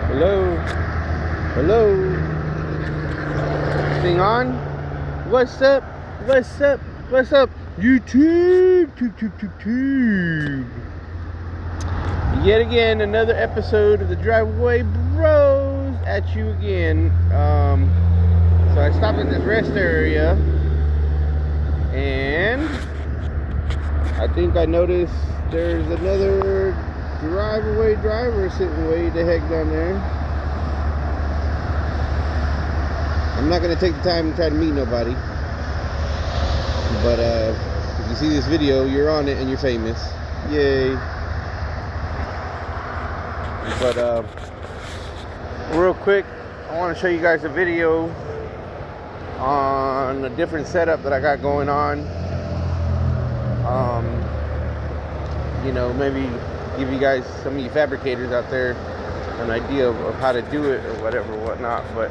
Hello? Hello? Thing on? What's up? What's up? What's up? YouTube! Tube. Yet again, another episode of the Driveaway Bros at you again. So I stopped at this rest area, and I think I noticed there's another Driveaway driver sitting way the heck down there. I'm not going to take the time to try to meet nobody, but if you see this video, you're on it and you're famous. Yay. But real quick, I want to show you guys a video on a different setup that I got going on. Maybe give you guys, some of you fabricators out there, an idea of how to do it or whatnot. But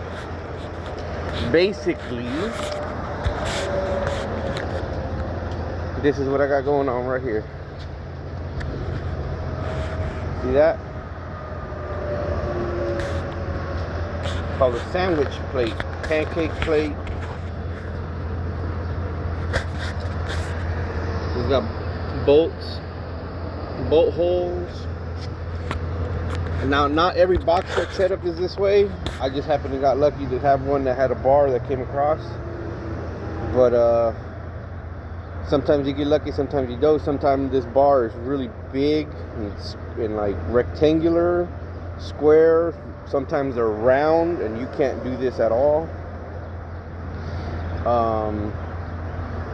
basically, this is what I got going on right here. See that? It's called a sandwich plate, pancake plate. It's got bolts, bolt holes. And now, not every box set setup is this way. I just happened to got lucky to have one that had a bar that came across. But sometimes you get lucky, sometimes you don't. Sometimes this bar is really big and it's in like rectangular, square. Sometimes they're round and you can't do this at all.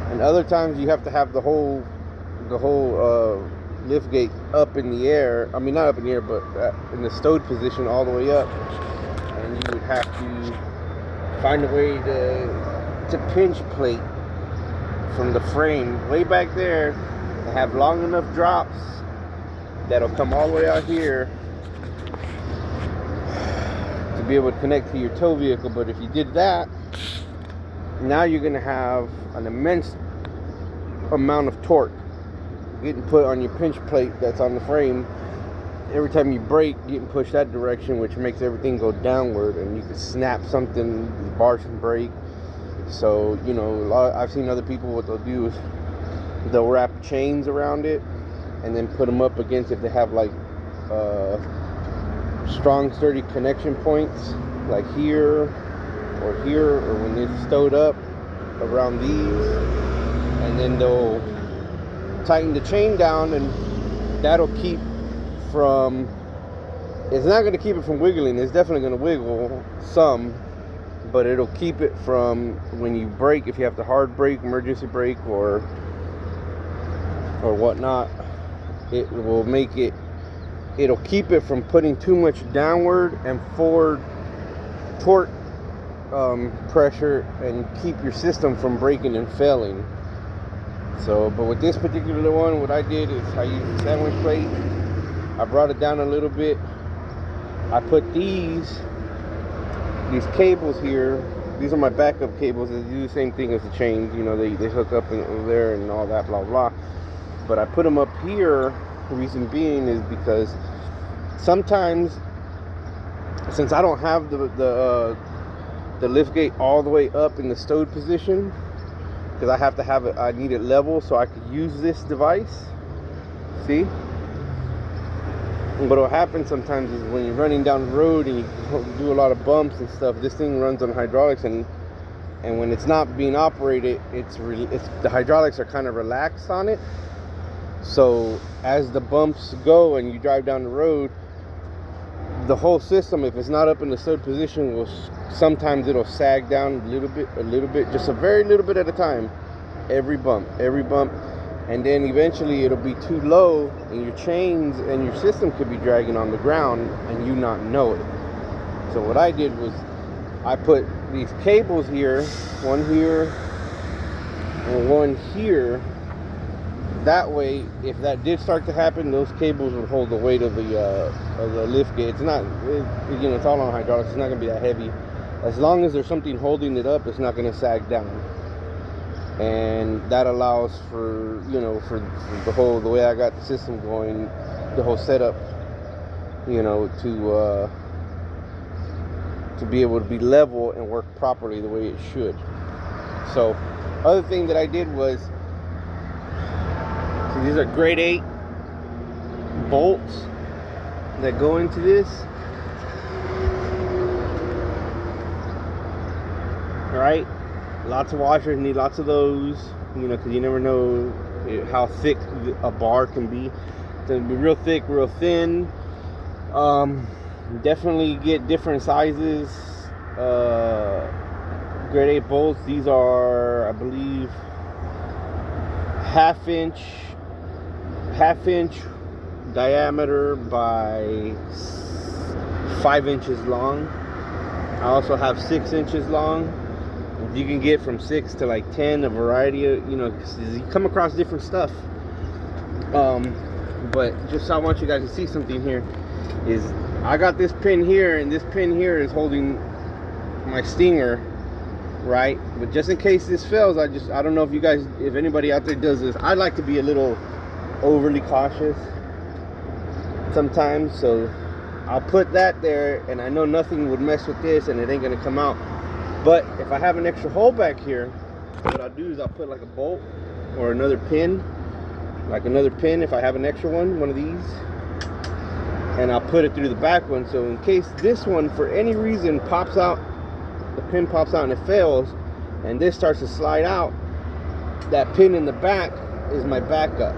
And other times you have to have the whole lift gate up in the air. I mean, not up in the air, but in the stowed position all the way up. And you would have to find a way to pinch plate from the frame way back there and have long enough drops that'll come all the way out here to be able to connect to your tow vehicle. But if you did that, now you're going to have an immense amount of torque getting put on your pinch plate that's on the frame. Every time you brake, getting pushed that direction, which makes everything go downward, and you can snap something, the bars can break. So, I've seen other people, what they'll do is they'll wrap chains around it and then put them up against, if they have like strong, sturdy connection points, like here, or when it's stowed up around these, and then they'll tighten the chain down, and that'll keep from, it's not going to keep it from wiggling. It's definitely going to wiggle some, but it'll keep it from, when you brake, if you have to hard brake, emergency brake, or whatnot, it will make it, it'll keep it from putting too much downward and forward torque pressure, and keep your system from breaking and failing. So, but with this particular one, what I did is I used a sandwich plate. I brought it down a little bit. I put these cables here. These are my backup cables. They do the same thing as the chains. They hook up over there and all that, blah, blah. But I put them up here. The reason being is because sometimes, since I don't have the lift gate all the way up in the stowed position, because I have to have it, I need it level so I could use this device. See? But what'll happen sometimes is when you're running down the road and you do a lot of bumps and stuff, this thing runs on hydraulics, and when it's not being operated, it's the hydraulics are kind of relaxed on it. So as the bumps go and you drive down the road, the whole system, if it's not up in the stowed position, sometimes it'll sag down a little bit, just a very little bit at a time, every bump, and then eventually it'll be too low, and your chains and your system could be dragging on the ground and you not know it. So what I did was I put these cables here, one here and one here. That way, if that did start to happen, those cables would hold the weight of the lift gate. It's not, it's all on hydraulics. It's not going to be that heavy. As long as there's something holding it up, it's not going to sag down. And that allows for, for the way I got the system going, the whole setup, to to be able to be level and work properly the way it should. So other thing that I did was, so these are grade 8 bolts that go into this. Right, lots of washers, need lots of those, you know, because you never know how thick a bar can be. It's gonna be real thick, real thin. Definitely get different sizes. Grade 8 bolts. These are, I believe, half inch diameter by 5 inches long. I also have 6 inches long. You can get from 6 to like 10, a variety of, you know, you come across different stuff. But just I want you guys to see something here. Is I got this pin here, and this pin here is holding my stinger, right? But just in case this fails, I don't know if you guys, if anybody out there does this. I like to be a little overly cautious sometimes, so I'll put that there, and I know nothing would mess with this, and it ain't gonna come out. But if I have an extra hole back here, what I'll do is I'll put like a bolt or another pin, if I have an extra one of these, and I'll put it through the back one. So in case this one for any reason pops out, the pin pops out and it fails, and this starts to slide out, that pin in the back is my backup.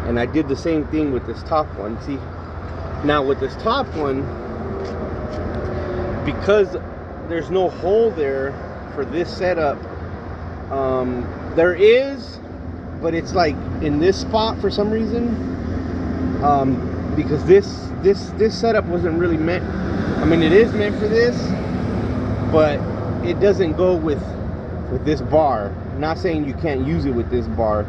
And I did the same thing with this top one. See, now with this top one, because there's no hole there for this setup, there is, but it's like in this spot for some reason, because this setup wasn't really meant, I mean, it is meant for this, but it doesn't go with this bar. I'm not saying you can't use it with this bar.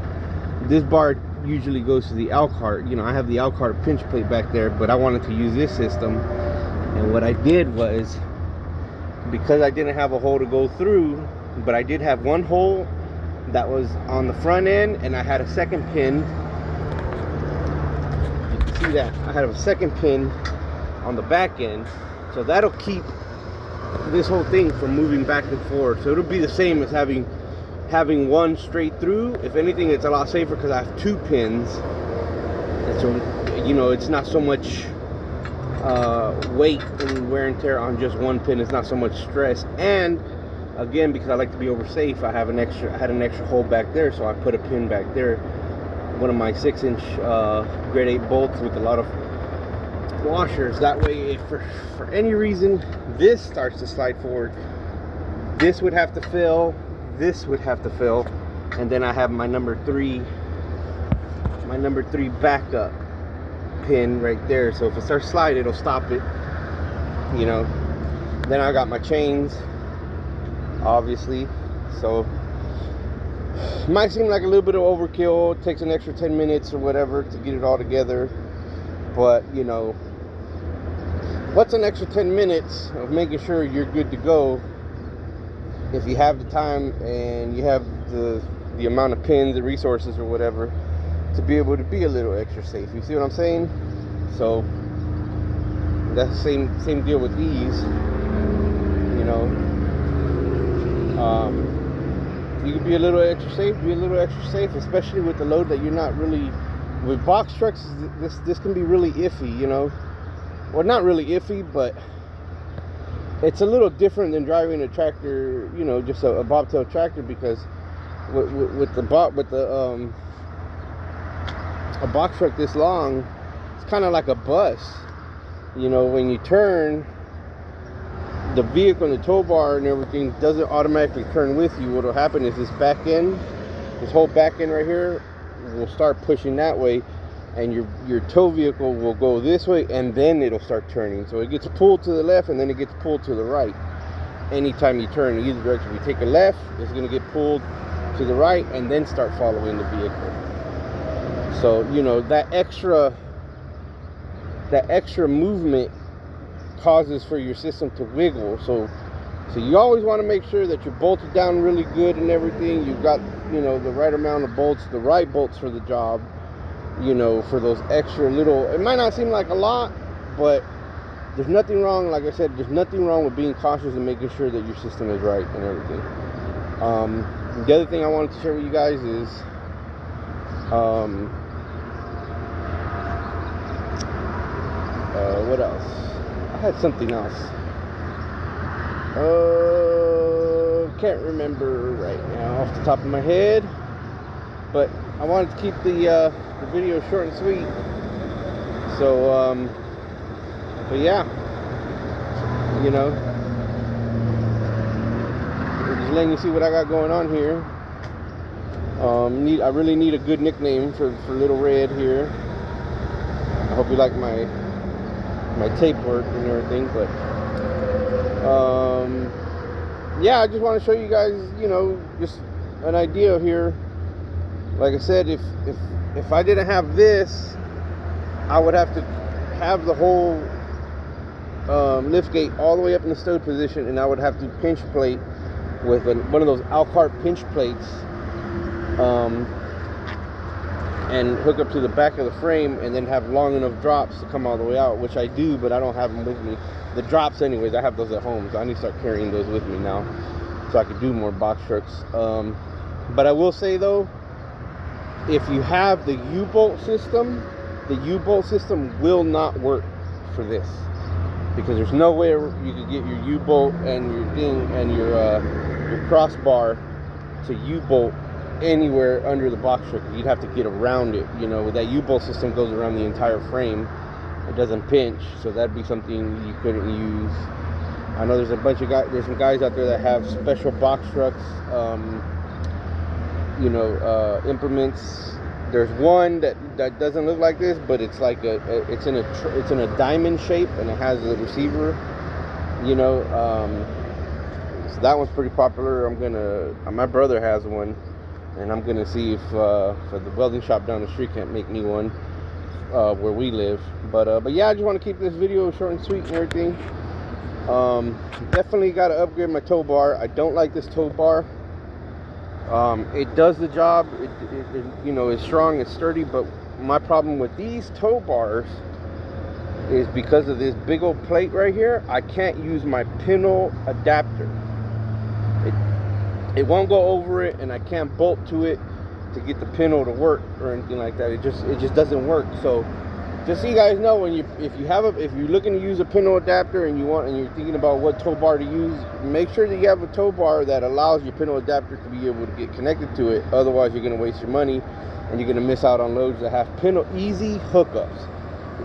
This bar usually goes to the Alcart. You know, I have the Alcart pinch plate back there, but I wanted to use this system. And what I did was, because I didn't have a hole to go through, but I did have one hole that was on the front end, and I had a second pin. You can see that I had a second pin on the back end, so that'll keep this whole thing from moving back and forth. So it'll be the same as having one straight through. If anything, it's a lot safer because I have 2 pins, and so, you know, it's not so much weight and wear and tear on just one pin. It's not so much stress. And again, because I like to be over safe, I had an extra hole back there, so I put a pin back there, one of my 6-inch grade 8 bolts with a lot of washers. That way, if for any reason this starts to slide forward, this would have to fill, this would have to fill, and then I have my number 3 backup pin right there. So if it starts sliding, it'll stop it, you know. Then I got my chains, obviously. So it might seem like a little bit of overkill. It takes an extra 10 minutes or whatever to get it all together, but you know, what's an extra 10 minutes of making sure you're good to go if you have the time and you have the amount of pins, the resources or whatever, to be able to be a little extra safe. You see what I'm saying? So that's the same deal with these, you know. You can be a little extra safe, especially with the load that you're not really, with box trucks. This can be really iffy, you know. Well, not really iffy, but it's a little different than driving a tractor, you know, just a bobtail tractor, because with a box truck this long, it's kind of like a bus. You know, when you turn, the vehicle and the tow bar and everything doesn't automatically turn with you. What will happen is this back end, this whole back end right here, will start pushing that way, and your tow vehicle will go this way, and then it'll start turning. So it gets pulled to the left, and then it gets pulled to the right. Anytime you turn in either direction, if you take a left, it's going to get pulled to the right, and then start following the vehicle. So, you know, that extra movement causes for your system to wiggle. So you always want to make sure that you're bolted down really good and everything. You've got, you know, the right amount of bolts, the right bolts for the job, you know, for those extra little, it might not seem like a lot, but there's nothing wrong, like I said, there's nothing wrong with being cautious and making sure that your system is right and everything. The other thing I wanted to share with you guys is what else? I had something else. Can't remember right now off the top of my head, but I wanted to keep the video short and sweet. So, but yeah, you know, just letting you see what I got going on here. I really need a good nickname for Little Red here. I hope you like my tape work and everything, but yeah, I just want to show you guys, you know, just an idea here. Like I said, if I didn't have this, I would have to have the whole lift gate all the way up in the stowed position, and I would have to pinch plate with one of those Alcart pinch plates, and hook up to the back of the frame, and then have long enough drops to come all the way out, which I do, but I don't have them with me. The drops anyways, I have those at home, so I need to start carrying those with me now so I can do more box trucks. But I will say though, if you have the U-bolt system, the U-bolt system will not work for this, because there's no way you could get your U-bolt and your thing and your crossbar to U-bolt anywhere under the box truck. You'd have to get around it. You know, that U-bolt system goes around the entire frame. It doesn't pinch, so that'd be something you couldn't use. I know there's a bunch of guys, there's some guys out there that have special box trucks, you know, implements. There's one that doesn't look like this, but it's like it's in a diamond shape, and it has a receiver, you know. So that one's pretty popular. My brother has one, and I'm gonna see if the welding shop down the street can't make me one where we live. But yeah, I just want to keep this video short and sweet and everything. Definitely got to upgrade my tow bar. I don't like this tow bar. It does the job. It you know, it's strong, it's sturdy, but my problem with these tow bars is because of this big old plate right here, I can't use my pintle adapter. It won't go over it, and I can't bolt to it to get the pintle to work or anything like that. It just doesn't work. So just so you guys know, if you're looking to use a pintle adapter and you're thinking about what tow bar to use, make sure that you have a tow bar that allows your pintle adapter to be able to get connected to it. Otherwise, you're going to waste your money and you're going to miss out on loads that have easy hookups.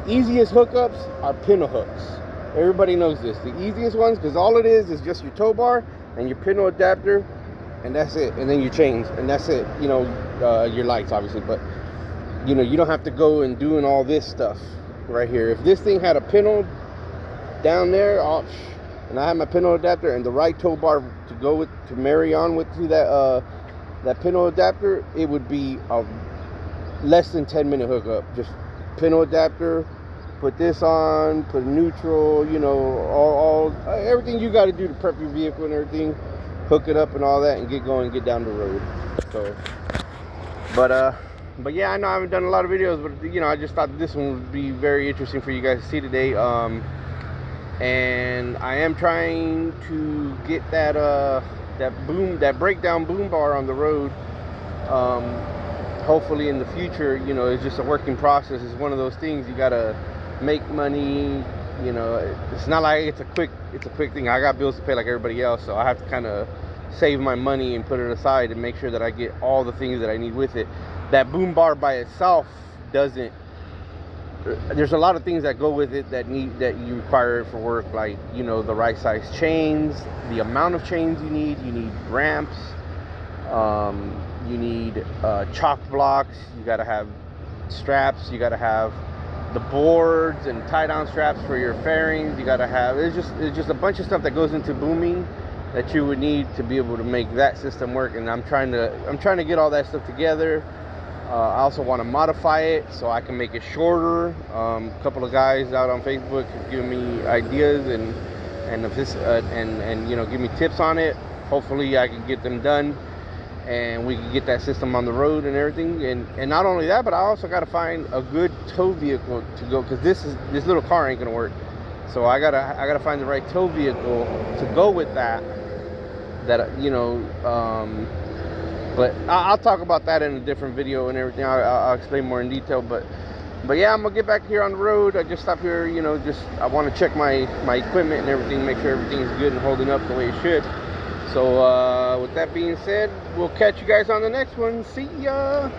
The easiest hookups are pintle hooks. Everybody knows this. The easiest ones, because all it is just your tow bar and your pintle adapter, and that's it. And then your chains, and that's it. You know, your lights, obviously, but you know, you don't have to go and doing all this stuff right here. If this thing had a pintle down there, and I had my pintle adapter and the right tow bar to marry on with to that pintle adapter, it would be a less than 10-minute hookup. Just pintle adapter, put this on, put neutral, you know, everything you got to do to prep your vehicle and everything, hook it up and all that, and get going, get down the road. So, but yeah, I know I haven't done a lot of videos, but you know, I just thought this one would be very interesting for you guys to see today. And I am trying to get that breakdown boom bar on the road. Hopefully in the future. You know, it's just a working process. It's one of those things, you gotta make money. You know, it's not like it's a quick thing. I got bills to pay like everybody else, so I have to kind of save my money and put it aside and make sure that I get all the things that I need with it. That boom bar by itself doesn't. There's a lot of things that go with it that you require for work, like, you know, the right size chains, the amount of chains you need ramps, you need chalk blocks, you got to have straps, you got to have the boards and tie down straps for your fairings, you got to have, it's just a bunch of stuff that goes into booming that you would need to be able to make that system work. And I'm trying to get all that stuff together. I also want to modify it so I can make it shorter. A couple of guys out on Facebook have given me ideas and if this and you know, give me tips on it. Hopefully I can get them done and we can get that system on the road and everything. And not only that, but I also got to find a good tow vehicle to go, because this little car ain't gonna work. So I gotta find the right tow vehicle to go with that. You know, but I'll talk about that in a different video and everything. I'll explain more in detail. But yeah, I'm gonna get back here on the road. I just stopped here, you know, I want to check my equipment and everything, make sure everything is good and holding up the way it should. So with that being said, we'll catch you guys on the next one. See ya.